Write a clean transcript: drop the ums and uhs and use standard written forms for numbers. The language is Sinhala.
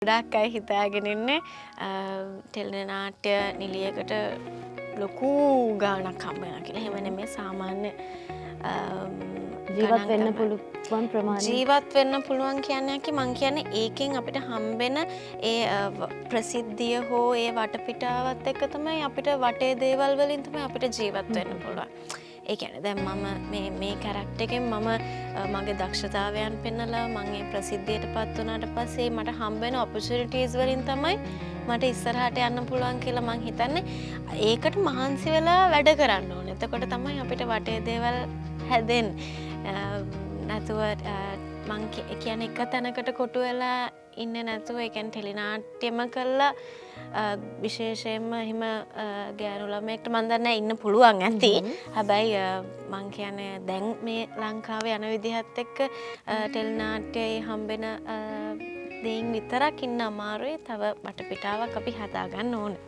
ගොඩක් අය හිතාගෙන ඉන්නේ ටෙලි නාට්‍ය නිලියකට ලොකු ගාණක් හම්බ වෙනවා කියලා. එහෙම නෙමෙයි සාමාන්‍ය ජීවත් වෙන්න පුළුවන් ප්‍රමාණය. ජීවත් වෙන්න පුළුවන් කියන්නේ මං කියන්නේ ඒකෙන් අපිට හම්බෙන ඒ ප්‍රසිද්ධිය හෝ ඒ වටපිටාවත් එක්ක තමයි අපිට වටේ දේවල් වලින් තමයි අපිට ජීවත් වෙන්න පුළුවන්. ඒ කියන්නේ දැන් මම මේ කැරක්ටර් එකෙන් මම මගේ දක්ෂතාවයන් පෙන්නලා මම ඒ ප්‍රසිද්ධියටපත් වුණාට පස්සේ මට හම්බ වෙන ඔපචුනිටිස් වලින් තමයි මට ඉස්සරහට යන්න පුළුවන් කියලා මං හිතන්නේ. ඒකට මහන්සි වෙලා වැඩ කරන්න ඕනේ. එතකොට තමයි අපිට වටේ දේවල් හැදෙන්නේ. නැතුව මං කියන්නේ එක තැනකට කොටු වෙලා ඉන්නේ නැතුව ඒ කියන්නේ ටෙලි නාට්‍යෙම කළා විශේෂයෙන්ම එහෙම ගෑනු ළමයෙක්ට මම දන්නේ ඉන්න පුළුවන් ඇති. හැබැයි මං කියන්නේ දැන් මේ ලංකාවේ යන විදිහත් එක්ක ටෙලි නාට්‍යයේ හම්බෙන දෙයින් විතරක් ඉන්න අමාරුයි. තව වටපිටාවක් අපි හදාගන්න ඕනේ.